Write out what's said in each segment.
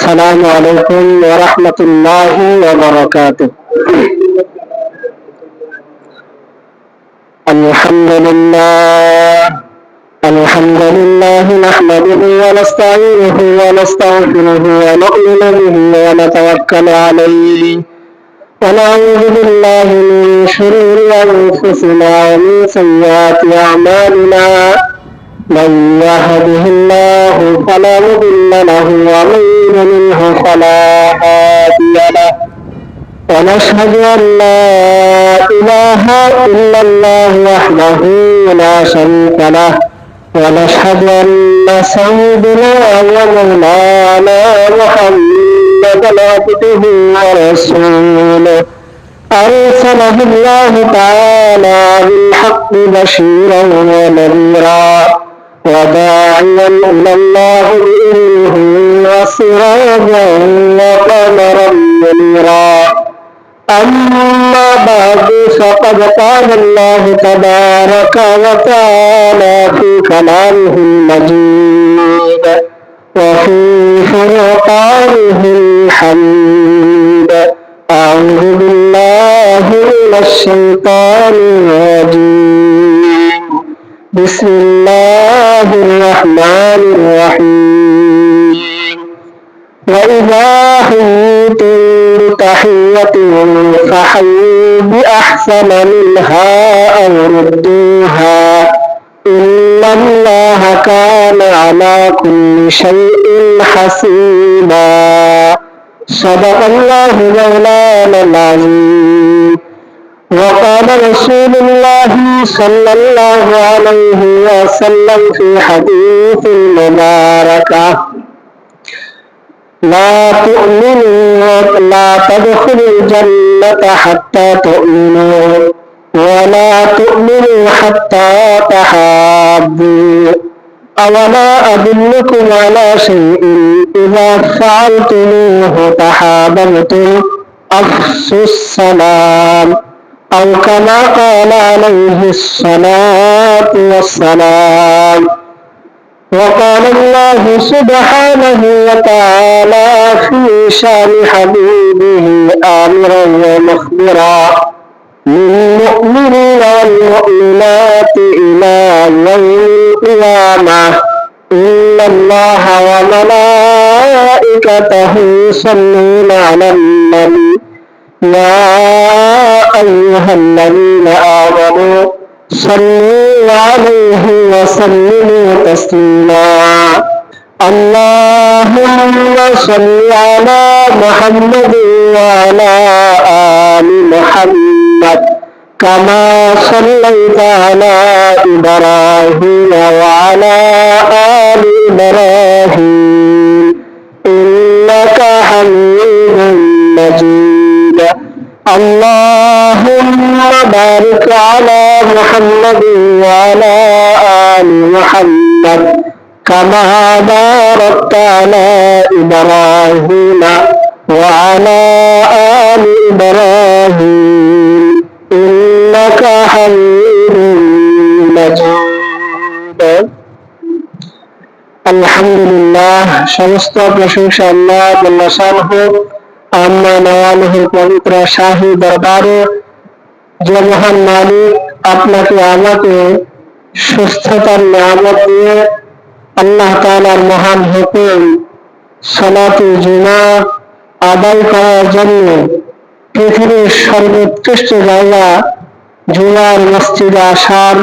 السلام عليكم ورحمة الله وبركاته. الحمد لله نحمده ونستعينه ونستغفره ونؤمن به ونتوكل عليه ونعوذ بالله من شرور أنفسنا ومن سيئات أعمالنا. من يهده الله فلا مضل له ومن يضلله فلا هادي له. ونشهد أن لا إله إلا الله وحده لا شريك له. ونشهد أن سيدنا ومولانا محمدا عبده ورسوله أرسله الله تعالى بالحق بشيرا ونذيرا وداعيا إلى الله بإذنه وسراجا وقمرا منيرا. أما بعد فقد قال الله تبارك وتعالى في كلامه المجيد وفي فرقانه الحميد. أعوذ بالله من الشيطان الرجيم. بسم الله الرحمن الرحيم. وإذا حييتم بتحية فحيوا بأحسن منها أو ردوها إن الله كان على كل شيء حسيبا. صدق الله مولانا العظيم. وقال رسول الله صلى الله عليه وسلم في حديث المباركة: لا تؤمنوا لا تدخلوا الجنة حتى تؤمنوا ولا تؤمنوا حتى تحابوا. أولا أدلكم على شيء إذا فعلتموه تحاببتم؟ أفشوا السلام، أو كما قال عليه الصلاة والسلام. وقال الله سبحانه وتعالى في شان حبيبه آمرا ومخبرا للمؤمنين والمؤمنات إلى يوم القيامة: إن الله وملائكته يصلون على النبي يا أيها الذين آمنوا صلوا عليه وسلموا تسليما. اللهم صل على محمد وعلى آل محمد كما صليت على إبراهيم وعلى آل إبراهيم إنك حميد مجيد. اللهم بارك على محمد وعلى آل محمد كما باركت على إبراهيم وعلى آل إبراهيم إنك حميد مجيد. আলহামদুলিল্লাহ, সমস্ত প্রশংসা আল্লাহ জাল্লা শানহু আম্মা নওয়ালুহুর পবিত্র শাহী দরবারে। যে মহান মালিক আপনাকে আমাকে সুস্থতার নিয়ামত দিয়ে আল্লাহ তাআলার মহান হুকুম সালাতুল জুমা আদায় করার জন্য পৃথিবীর সর্বোৎকৃষ্ট জায়গা জুমার মসজিদে আসার,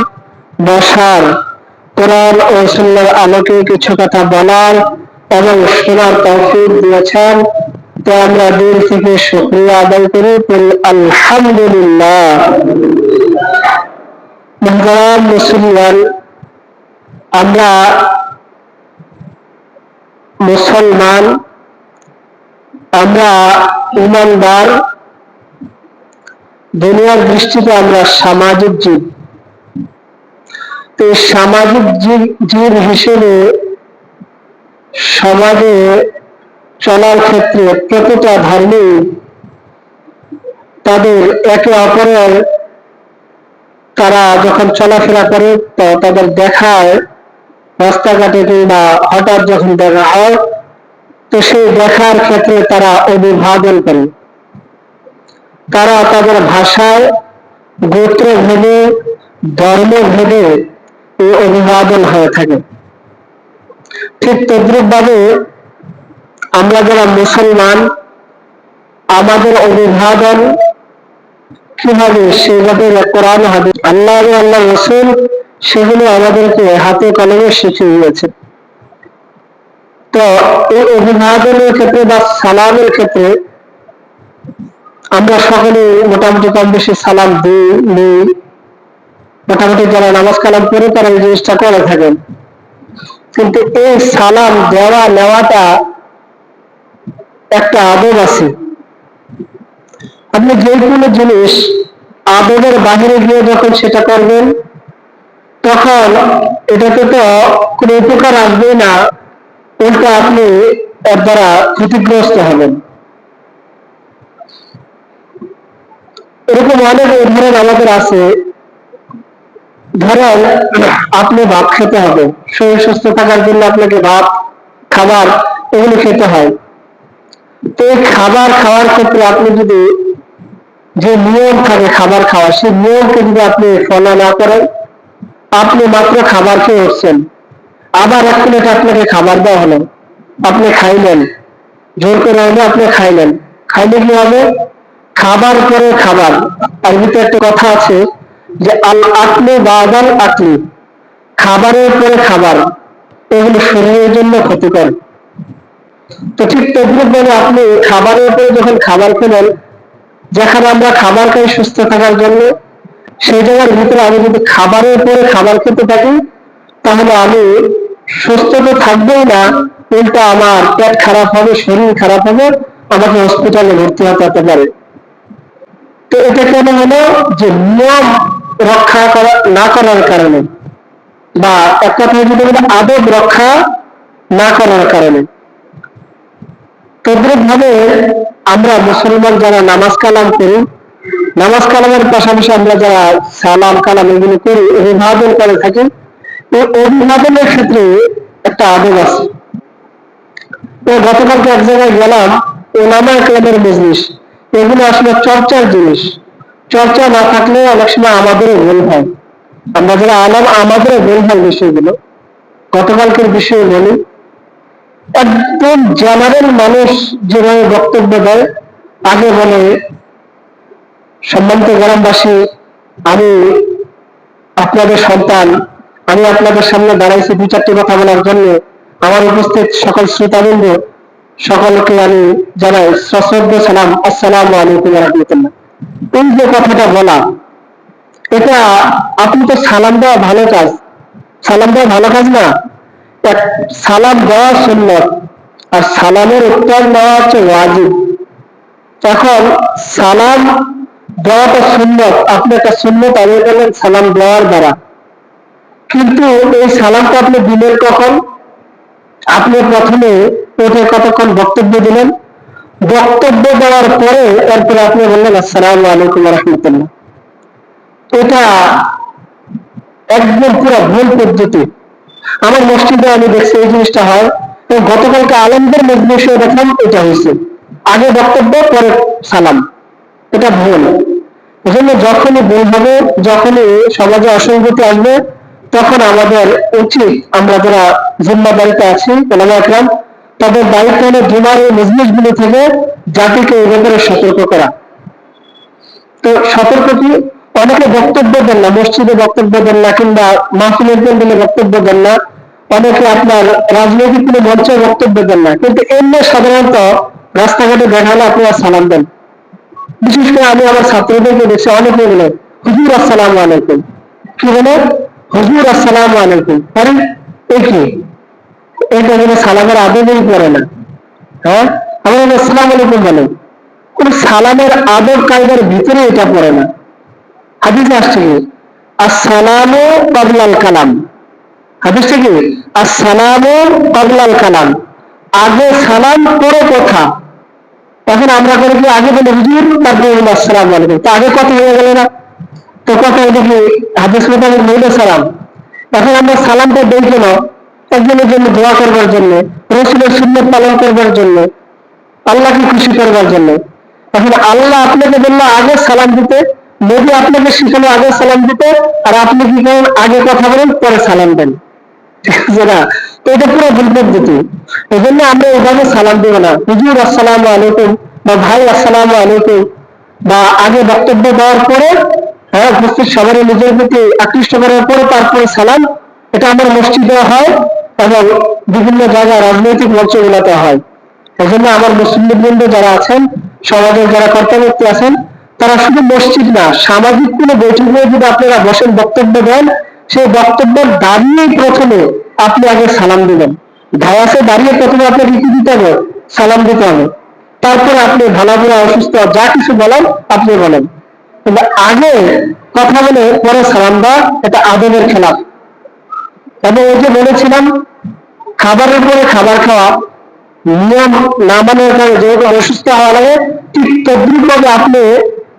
বসার, কোরআন ও সুন্নাহর আলোকে কিছু কথা বলার এবং শোনার তৌফিক দিয়েছেন, তো আমরা দিল থেকে শুকরিয়া আদায় করি, আলহামদুলিল্লাহ। মুহতারাম মুসলিমান, আমরা মুসলমান, আমরা ঈমানদার, দুনিয়ার দৃষ্টিতে আমরা সামাজিক জীব। তো সামাজিক জীব হিসেবে সমাজে চলার ক্ষেত্রে প্রতিটা ধর্মে তাদের একে অপরের তারা যখন চলাফেরা করে তো তাদের দেখায় রাস্তাঘাটে কিংবা হঠাৎ যখন দেখা হয় তো সেই দেখার ক্ষেত্রে তারা অভিবাদন করে, তারা তাদের ভাষায় গোত্র ভেদে ধর্ম ভেদে এই অভিবাদন হয়ে থাকে। ঠিক তদ্রুপ ভাবে আমরা যারা মুসলমান, আমাদের অভিবাদন কি হবে? সেভাবে কোরআন হাদিস আল্লাহ এবং আল্লাহ রাসূল সেগুলো আমাদেরকে হাতে কলমে শিখিয়ে দিয়েছে। তো এই অভিবাদনের ক্ষেত্রে বা সালামের ক্ষেত্রে আমরা সকলে মোটামুটি কম বেশি সালাম দিই নেই, মোটামুটি যারা নামাজ কালাম করে তারা এই জিনিসটা করে থাকেন। কিন্তু এই সালাম দেওয়া নেওয়াটা একটা আদব আছে। আপনি যে কোনো জিনিস আদবের বাহিরে গিয়ে যখন সেটা করবেন, তখন এটাতে তো কোনো উপকার আসবে না, উল্টা আপনি এর দ্বারা ক্ষতিগ্রস্ত হবেন। এরকম অনেক উদাহরণ আমাদের আছে। ধরেন আপনি ভাত খেতে হবে, শরীর সুস্থ থাকার জন্য আপনাকে ভাত খাবার এগুলো খেতে হয়। তো এই খাবার খাওয়ার ক্ষেত্রে আপনি যদি যে নিয়ম থাকে খাবার খাওয়া, সেই নিয়মকে যদি আপনি ফলো না করেন, আপনি মাত্র খাবার খেয়ে উঠছেন, আবার এক প্লেট আপনাকে খাবার দেওয়া হলো, আপনি খাইলেন, জোর করে হলে আপনি খাইলেন, খাইলে কি হবে? খাবার পরে খাবার। আর ভিতরে একটা কথা আছে যে আল আকলি বাদাল আকলি, খাবারের পরে খাবার, এগুলো শরীরের জন্য ক্ষতিকর। তো ঠিক তদ্রুপ ভাবে আপনি খাবারের পরে যখন খাবার খেলেন, যেখানে আমরা খাবার খাই সুস্থ থাকার জন্য, সেই জায়গার ভিতরে আমি যদি খাবারের পরে খাবার খেতে থাকি, তাহলে আমি সুস্থ তো থাকবোই না, উল্টা আমার পেট খারাপ হবে, শরীর খারাপ হবে, আমাকে হসপিটালে ভর্তি হতে পারে। তো এটা কেন হলো? যে নিয়ম রক্ষা করা না করার কারণে, বা এক কথায় যদি বলি আদব রক্ষা না করার কারণে। তদ্রুপ ভাবে আমরা মুসলমান যারা নামাজ কালাম করি, নামাজ কালামের পাশাপাশি আমরা যারা সালাম কালাম এগুলো করি, অভিবাদন করে থাকি, এই অভিবাদনের ক্ষেত্রে একটা আদব আছে। তো গতকালকে এক জায়গায় গেলাম, ওলামা কেরামের মজলিস, এগুলো আসলে চর্চার জিনিস। চর্চা না থাকলে অনেক সময় আমাদেরও ভুল হয়, আমরা যারা আলাম আমাদেরও ভুল হয় বিষয়গুলো। গতকালকের বিষয়ে বলি, একদম জেনারেল মানুষ যেভাবে বক্তব্য দেয়, আগে বলে, সম্মানিত গ্রামবাসী, আমি আপনাদের সন্তান, আমি আপনাদের সামনে দাঁড়াইছি দু চারটি কথা বলার জন্য, আমার উপস্থিত সকল শ্রোতাবৃন্দ সকলকে আমি জানাই সশ্রদ্ধ সালাম, আসসালামু আলাইকুম ওয়া রাহমাতুল্লাহ। এই যে কথাটা বলা, এটা আপনি তো সালাম দেওয়া ভালো কাজ, সালাম দেওয়া ভালো কাজ না, সালাম দেওয়া সুন্নত, আর সালামের উত্তর দেওয়া হচ্ছে ওয়াজিব। এখন সালাম দেওয়াটা সুন্নত, আপনি একটা সুন্নত আদায় করলেন সালাম দেওয়ার দ্বারা, কিন্তু এই সালামটা আপনি দিলেন কখন? আপনি প্রথমে ওঠে কতক্ষণ বক্তব্য দিলেন, বক্তব্য দেওয়ার পরে এরপরে আপনি বললেন আসসালামু আলাইকুম ওয়া রাহমাতুল্লাহ। এটা একদম পুরো ভুল পদ্ধতি। আমার মসজিদে আমি দেখছি এই জিনিসটা হয়, গতকালকে আলেমদের মজলিসে দেখলাম এটা হয়েছে, আগে বক্তব্য পরে সালাম। এটা ভুল। এজন্য যখনই ভুল হবে, যখনই সমাজে অসঙ্গতি আসবে, তখন আমাদের উচিত, আমরা যারা জিম্মাদারিতে আছি ওলামা একরাম, তাদের দায়িত্ব হলো জুমার এই মজলিসগুলি থেকে জাতিকে এই ব্যাপারে সতর্ক করা। তো সতর্ক কি? অনেকে বক্তব্য দেন না, মসজিদে বক্তব্য দেন না, কিংবা মাহফিলের প্যান্ডেলে বক্তব্য দেন না, অনেকে আপনার রাজনৈতিক কোনো মঞ্চে বক্তব্য দেন না, কিন্তু এমনি সাধারণত রাস্তাঘাটে দেখা হলে আপনারা সালাম দেন। বিশেষ করে আমি আমার ছাত্রদেরকে দেখছি, অনেকে বলে হুজুর আসসালামু আলাইকুম। কি বলে? হুজুর আসসালামু আলাইকুম। আরে এই কি? এটা বলে সালামের আদবই পড়ে না। হ্যাঁ, আমরা আসসালামু আলাইকুম বলে, কোন সালামের আদব কায়দার ভিতরে এটা পড়ে না। হাদিসে আসছে কি আসসালামু ক্বাবলাল কালাম, হাদিসটা কি আসসালামু ক্বাবলাল কালাম, আগে সালাম পরে কথা। এখন আমরা করে কি আগে বলে হুজুর, তারপরে বলে আসসালামু আলাইকুম, তো আগে কথা হয়ে গেল না? তো কথা এটা কি হাদিস মোতাবেক হইল সালাম? এখন আমরা সালামটা দেই কেন? একজনের জন্য দোয়া করবার জন্য, রসুলের সুন্নাত পালন করবার জন্য, আল্লাহকে খুশি করবার জন্য। এখন আল্লাহ আপনাকে বললো আগে সালাম দিতে, নবী আপনাকে শিখালো আগে সালাম দিতে, আর আপনি কি করেন, আগে কথা বলেন পরে সালাম দেন। ঠিক আছে না? তো এটা পুরো ভুল পদ্ধতি। এই জন্য আমরা এভাবে সালাম দেবো না, হুজুর আসসালামু আলাইকুম বা ভাই আসসালামু আলাইকুম, বা আগে বক্তব্য দেওয়ার পরে উপস্থিত সবাই নিজের প্রতি আকৃষ্ট করার পরে তারপরে সালাম। এটা আমার মসজিদে হয় এবং বিভিন্ন জায়গায় রাজনৈতিক মঞ্চগুলোতে হয়। এই জন্য আমার মুসলিম বৃন্দ যারা আছেন, সমাজের যারা কর্তাব্যক্তি আছেন, তারা শুধু মসজিদ না, সামাজিক কোনো বৈঠকে যদি আপনারা বসেন বক্তব্য দেন, সেই বক্তব্যের দাঁড়িয়েই প্রথমে আপনি আগে সালাম দিবেন। ধায়াসে দাঁড়িয়ে প্রথমে আপনাকে কি দিতে হবে? সালাম দিতে হবে। তারপরে আপনি ভালো করে অসুস্থ যা কিছু বলেন আপনি বলেন, কিন্তু আগে কথা বলে পরে সালাম দেওয়া এটা আদবের খেলাফ। এবং ওই যে বলেছিলাম খাবারের পরে খাবার খাওয়া নিয়ম না মানার কারণে যেরকম অসুস্থ হওয়া লাগে, ঠিক তদ্রুপ ভাবে আপনি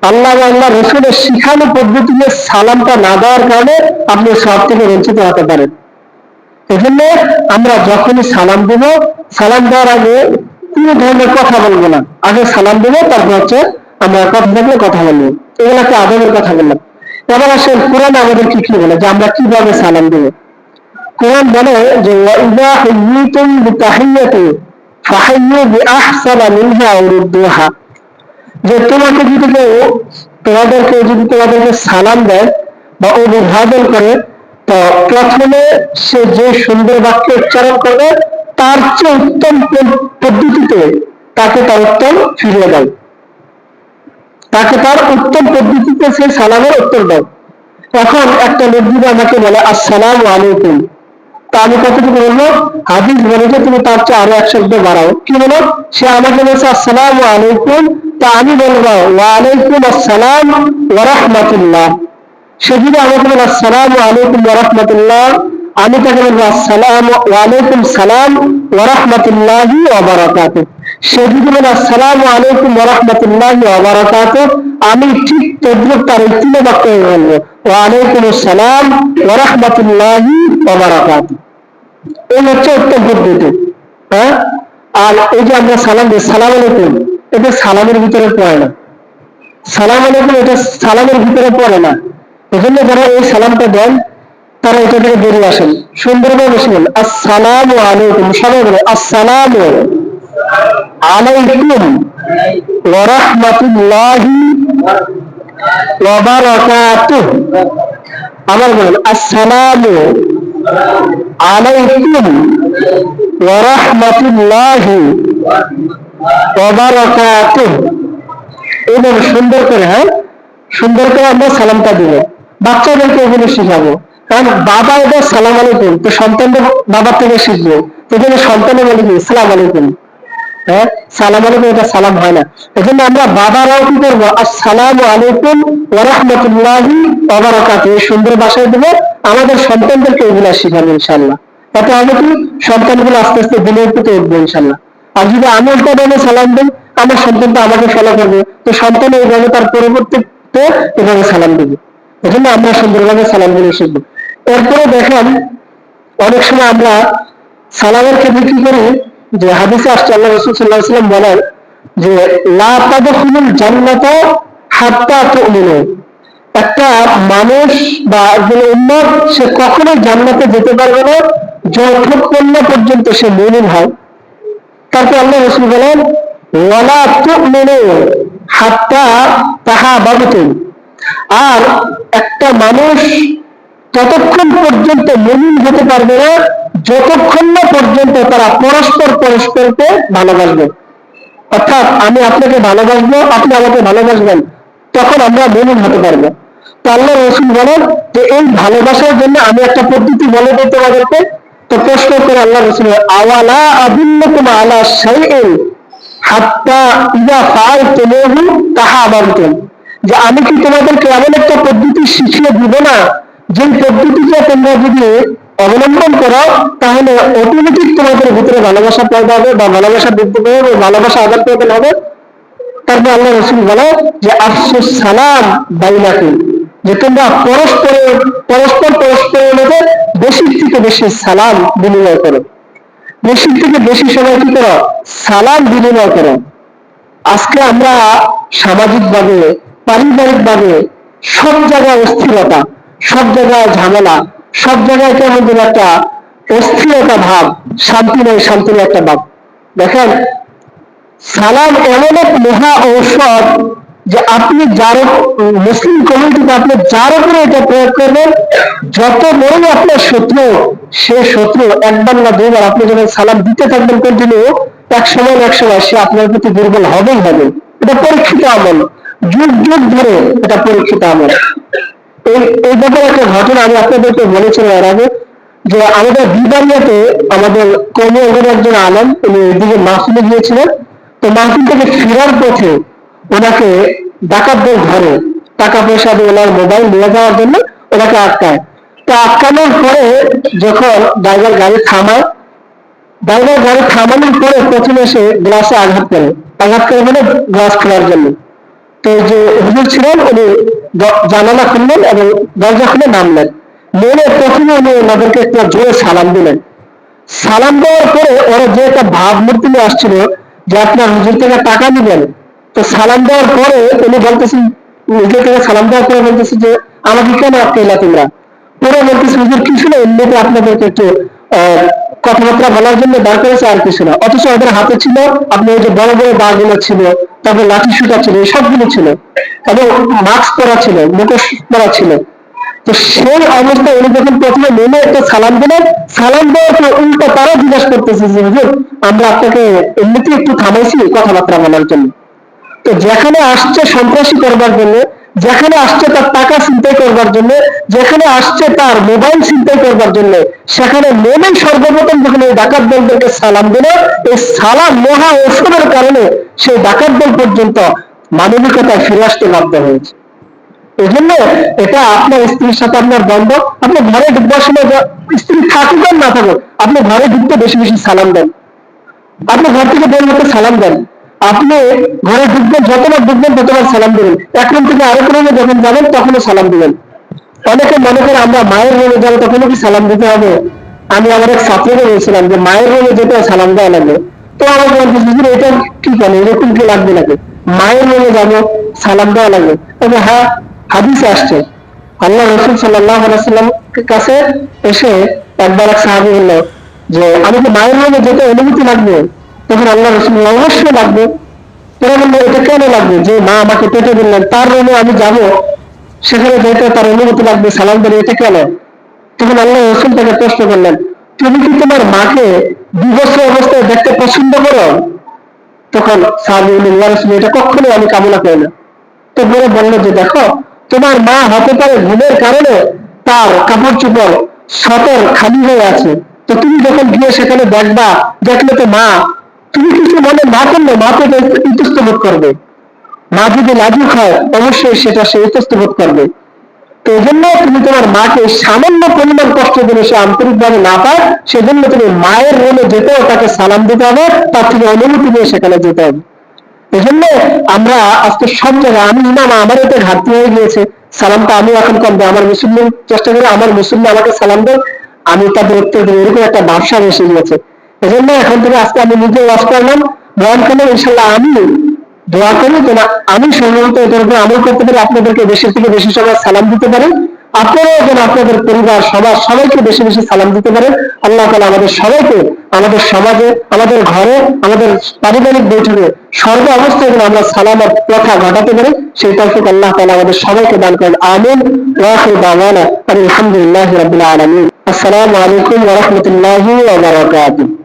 আল্লাহ রসুলের শিখানো পদ্ধতিতে সালামটা না দেওয়ার কারণে আপনি সব থেকে বঞ্চিত হতে পারেন। এজন্য আমরা যখনই সালাম দেব, সালাম দেওয়ার আগে কোন ধরনের কথা বলবো না, আগে সালাম দেবো, তারপর হচ্ছে আমরা কথা থাকলে কথা বলবো। এগুলাকে আদবের কথা বললাম। এবার আসলে কোরআন আমাদের কি কি বলে যে আমরা কিভাবে সালাম দেবো। কোরআন বলে যে ওয়াইদা হুইতুম বিতাহিয়াতি ফাহাইয়ু বিআহসানা মিনহা আও রুদ্দুহা, যে তোমাকে যদি কেউ তোমাদেরকে সালাম দেয় বা অভিবাদন করে, তো প্রথমে সে যে সুন্দর বাক্য উচ্চারণ করবে তার চেয়ে উত্তম পদ্ধতিতে তাকে তার উত্তর ফিরিয়ে দাও, তাকে তার উত্তম পদ্ধতিতে সেই সালামের উত্তর দাও। এখন একটা লোক যদি আমাকে বলে আসসালামু আলাইকুম, তা আমি কতটুকু বলবো? হাদিস বলে যে তুমি তার চেয়ে আরো এক শব্দ বাড়াও। কি বলো? সে আমাকে বলছে আসসালামু আলাইকুম, তা আমি বলবো ওয়ালাইকুম আসসালাম ওয়া রাহমাতুল্লাহ। সে যদি আমাকে বলে আসসালামু আলাইকুম ওয়া রাহমাতুল্লাহ, আমি তাকে বলবো আসসালাম ওয়ালাইকুম সালাম ওয়া রাহমাতুল্লাহি ওয়া বারাকাতুহু। সে যদি বলে আসসালামু আলাইকুম ওয়া রাহমাতুল্লাহি ওয়া বারাকাতুহু, আমি ঠিক তদ্রুপ তার উত্তর বাক্য বলবো ওয়ালাইকুম আসসালাম ওয়া রাহমাতুল্লাহি ওয়া বারাকাতুহু। এই হচ্ছে উত্তম পদ্ধতি। আর এই যে আমরা সালাম দিই সালাম আলাইকুম, এটা সালামের ভিতরে পড়ে না। সালাম আলাইকুম এটা সালামের ভিতরে পড়ে না। এজন্য যারা এই সালামটা দেন তারা এটা থেকে বেরিয়ে আসেন, সুন্দরভাবে শুনুন আসসালামু আলাইকুম। সবাই বলে আসসালামু আলাইকুম ওয়া রাহমাতুল্লাহি ওয়া বারাকাতুহু। আবার বলেন আসসালামু আলাইকুম ওয়া রাহমাতুল্লাহি ওয়া বারাকাতুহু। এইভাবে সুন্দর করে, সুন্দর করে আমরা সালামটা দিব। বাচ্চাদেরকে এগুলো শিখাবো, কারণ বাবা এটা সালাম আলাইকুম, তো সন্তানদের বাবার থেকে শিখবো। তো সন্তানে বলে কি সালাম আলাইকুম, সালাম আলাইকুম, এটা সালাম হয় না। এজন্য আমরা বাবারাও কি করবো আসসালামু আলাইকুম ওয়া রাহমাতুল্লাহি ওয়া বারাকাতুহু সুন্দর ভাষায় দেবো। আমাদের সন্তানদেরকে এগুলা শিখাবো ইনশাআল্লাহ। এতে হবে কি সন্তানগুলো আস্তে আস্তে দিনের প্রতি উঠবে ইনশাআল্লাহ। আর যদি আমি একটা ভাবে সালাম দিই, আমার সন্তানটা আমাকে ফলো করবে, তো সন্তান এইভাবে তার পরবর্তীতে এভাবে সালাম দেবে। এজন্য আমরা সুন্দরভাবে সালাম দিয়ে শিখবো। এরপরে দেখেন অনেক সময় আমরা সালামের ক্ষেত্রে কি করি, যে হাদিসে আসছে আল্লাহ রাসূল সাল্লাল্লাহু আলাইহি ওয়াসাল্লাম বলেন যে লা তাদখুলুল জান্নাতা হাত্তা তুমিনু। একটা মানুষ বা একজন উম্মত সে কখনোই জান্নাতে যেতে পারবে না যতক্ষণ না পর্যন্ত সে মুমিন হয়। তারপর আল্লাহ রাসূল বলেন ওয়ালা তুমিনু হাত্তা তাহাবাবতুম। আর একটা মানুষ ততক্ষণ পর্যন্ত মুমিন হতে পারবে না যতক্ষণ না পর্যন্ত তারা পরস্পরকে ভালোবাসবে। অর্থাৎ আমি আপনাকে ভালোবাসবো, আপনি আমাকে ভালোবাসবেন, তখন আমরা মুমিন হতে পারবো। তো আল্লাহ রাসূল বলেন যে এই ভালোবাসার জন্য আমি একটা পদ্ধতি বলে দিই তোমাদেরকে। তো প্রশ্ন করে আল্লাহ রাসূল আওয়ালা আদুল্লুকুম আলা শাইইন হাত্তা ইযা ফাআলতুমুহু তাহাবাবতুম, যে আমি কি তোমাদেরকে এমন একটা পদ্ধতি শিখিয়ে দিব না যে পদ্ধতিটা তোমরা যদি অবলম্বন করো তাহলে অটোমেটিক তোমাদের ভিতরে ভালোবাসা পয়দা হবে বা ভালোবাসা বৃদ্ধি পাবে, ভালোবাসা আদান প্রদান হবে। তারপর আল্লাহ রাসূল বলে যে আফসুস সালাম বাইনাকুম, যে তোমরা পরস্পর পরস্পরের মধ্যে বেশি থেকে বেশি সালাম বিনিময় করো, বেশি থেকে বেশি সময় কি করো, সালাম বিনিময় করো। আজকে আমরা সামাজিক ভাবে, পারিবারিক ভাবে সব জায়গায় অস্থিরতা, সব জায়গায় ঝামেলা, সব জায়গায় কেমন যেন একটা অস্থিরতা ভাব, শান্তি নেই, শান্তি নেই একটা ভাব। দেখেন, সালাম এমন এক মহা ঔষধ যে আপনি যার মুসলিম কমিউনিটিতে আপনি যার উপরে এটা প্রয়োগ করবেন, যত বড়ই আপনার শত্রু, সে শত্রু একবার না দুইবার আপনি যখন সালাম দিতে থাকবেন কন্টিনিউ, এক সময় সে আপনার প্রতি দুর্বল হবেই হবে। এটা পরীক্ষিত আমল, যুগ যুগ ধরে এটা পরীক্ষিত আমল। এই এই ব্যাপারে একটা ঘটনা আমি আপনাদেরকে বলেছিলাম এর আগে, যে আমাদের বিবারিয়াতে আমাদের কর্মী একজন আলম, উনি এদিকে মাহফিলে গিয়েছিলেন। তো মাহফিল থেকে ফেরার পথে ওনাকে ডাকাতদের ধরে টাকা পয়সা দিয়ে ওনার মোবাইল নিয়ে যাওয়ার জন্য ওনাকে আটকায়। তো আটকানোর পরে যখন ড্রাইভার গাড়ি থামানোর পরে প্রথমে এসে গ্লাসে আঘাত করে মানে গ্লাস খোলার জন্য। তো যে হুজুর ছিলেন উনি জানালা খুললেন এবং দরজা খুলে নামলেন। নেমে প্রথমে উনি ওনাদেরকে একটা জোরে সালাম দিলেন। সালাম দেওয়ার পরে ওরা যে একটা ভাবমূর্তি নিয়ে আসছিল যে আপনার হুজুর থেকে টাকা নিবেন, তো সালাম দেওয়ার পরে উনি বলতেছেন, হুজুর থেকে সালাম দেওয়ার পরে বলতেছে যে আমাকে কেন আটকাইলা তোমরা? পরে বলতেছে হুজুর কিছু না, এমনিতে আপনাদেরকে একটু কথাবার্তা বলার জন্য দাঁড় করেছে, আর কিছু না। অথচ ওদের হাতে ছিল আপনি ওই যে বড় বড় বাঘগুলো ছিল, তারপর লাঠি সুতা ছিল, এই সবগুলো ছিল, এবং মাস্ক পরা ছিল, মুখোশ পরা ছিল। তো সেই অবস্থায় উনি যখন প্রথমে নেমে একটা সালাম দিলেন, সালাম দেওয়ার পর উল্টো তারা জিজ্ঞাসা করতেছে যে হুজুর আমরা আপনাকে এমনিতে একটু থামাইছি কথাবার্তা বলার জন্য। তো যেখানে আসছে সন্ত্রাসী করবার জন্য, যেখানে আসছে তার টাকা ছিনতাই করবার জন্য, যেখানে আসছে তার মোবাইল ছিনতাই করবার জন্য, সেখানে নেমে সর্বপ্রথম যখন এই ডাকাত দলদেরকে সালাম দিল, এই সালাম মহা ঔষধের কারণে সেই ডাকাত দল পর্যন্ত মানবিকতায় ফিরে আসতে বাধ্য হয়েছে। এই জন্য এটা আপনার স্ত্রীর সাথে আপনার দ্বন্দ্ব, আপনি ঘরে ঢুকবার সময় স্ত্রী থাকুক আর না থাকুক, আপনি ঘরে ঢুকতে বেশি বেশি সালাম দেন। আপনি ঘর থেকে বের হতে সালাম দেন। আপনি ঘরে ঢুকবেন, যতবার ঢুকবেন ততবার সালাম দেবেন। এক রুম থেকে আরেক রুমে যখন যাবেন তখনও সালাম দিবেন। অনেকে মনে করে আমরা মায়ের রুমে যাবো তখনও কি সালাম দিতে হবে? আমি আমার এক ছাত্রকে বলছিলাম যে মায়ের রুমে যেতে সালাম দেওয়া লাগবে। তো আমার বলতেছি এটা কি করে, এরকম কি লাগবে নাকি? মায়ের রুমে যাবো সালাম দেওয়া লাগবে? তবে হ্যাঁ, হাদিসে আসছে। আল্লাহ রসুল সাল্লাল্লাহু আলাইহি ওয়াসাল্লাম কাছে এসে একবার এক সাহাবী বলল যে আমি কি মায়ের রুমে যেতে অনুমতি লাগবে? তখন আল্লাহ রসুল অবশ্যই লাগবে। তারা বললো এটা কেন লাগবে? যে মা আমাকে পেটে দিলেন, তার রুমে আমি যাব, সেখানে যেতে তার অনুমতি লাগবে, সালাম দেবে, এটা কেন? তখন আল্লাহ রসুল তাকে প্রশ্ন করলেন, তুমি কি তোমার মাকে বিবস্ত্র অবস্থায় দেখতে পছন্দ করো? তখন সাহাবী বললেন, এটা কখনোই আমি কামনা করি না। তো বললো যে দেখো, তোমার মা হতে পারে ঘুমের কারণে তার কাপড় চোপড় সতর খালি হয়ে আছে, তো তুমি যখন গিয়ে সেখানে দেখবা, দেখলে তো মা, তুমি কিছু মনে না করলে মা তো ইতস্তবোধ করবে। মা যদি লাজুক হয় অবশ্যই সেটা সে ইতস্তবোধ করবে। তো এই জন্য তুমি তোমার মাকে সামান্য পরিমাণ কষ্ট দিলে সে আন্তরিক ভাবে না পায়, সেজন্য তুমি মায়ের রুমে যেতেও তাকে সালাম দিতে হবে, তার থেকে অনুমতি নিয়ে সেখানে যেতে হবে। এজন্য আমরা আজকে সব জায়গায়, আমি ইমাম, আমার এটা ঘাটতি হয়ে গিয়েছে, সালামটা আমি এখন কম দেয়, আমার মুসলিম চেষ্টা করে আমার মুসলিম আমাকে সালাম দেয়, আমি তাদের উত্তর দিই, এরকম একটা ব্যবসা এসে গিয়েছে। এজন্য এখন থেকে আজকে আমি নিজে ওয়াজ করলাম, বয়ান করলাম, ইনশাল্লাহ আমি দোয়া করি যেন আমি সম্ভবত এটার উপর আমল করতে পারি, আপনাদেরকে বেশি থেকে বেশি সময় সালাম দিতে পারেন, আপনারাও যেন আপনাদের পরিবার সবার সবাইকে বেশি বেশি সালাম দিতে পারেন। আল্লাহ তাআলা আমাদের সবাইকে, আমাদের সমাজে, আমাদের ঘরে, আমাদের পারিবারিক বৈঠকে সর্ব অবস্থায় যেন আমরা সালামের প্রথা ঘটাতে পারি, সেই তৌফিক আল্লাহ তাআলা আমাদের সবাইকে দান করেন। আমিন। ওয়া আখিরু দাওয়ানা আলহামদুলিল্লাহি রাব্বিল আলামিন। আসসালামু আলাইকুম ওয়া রাহমাতুল্লাহি ওয়া বারাকাতুহু।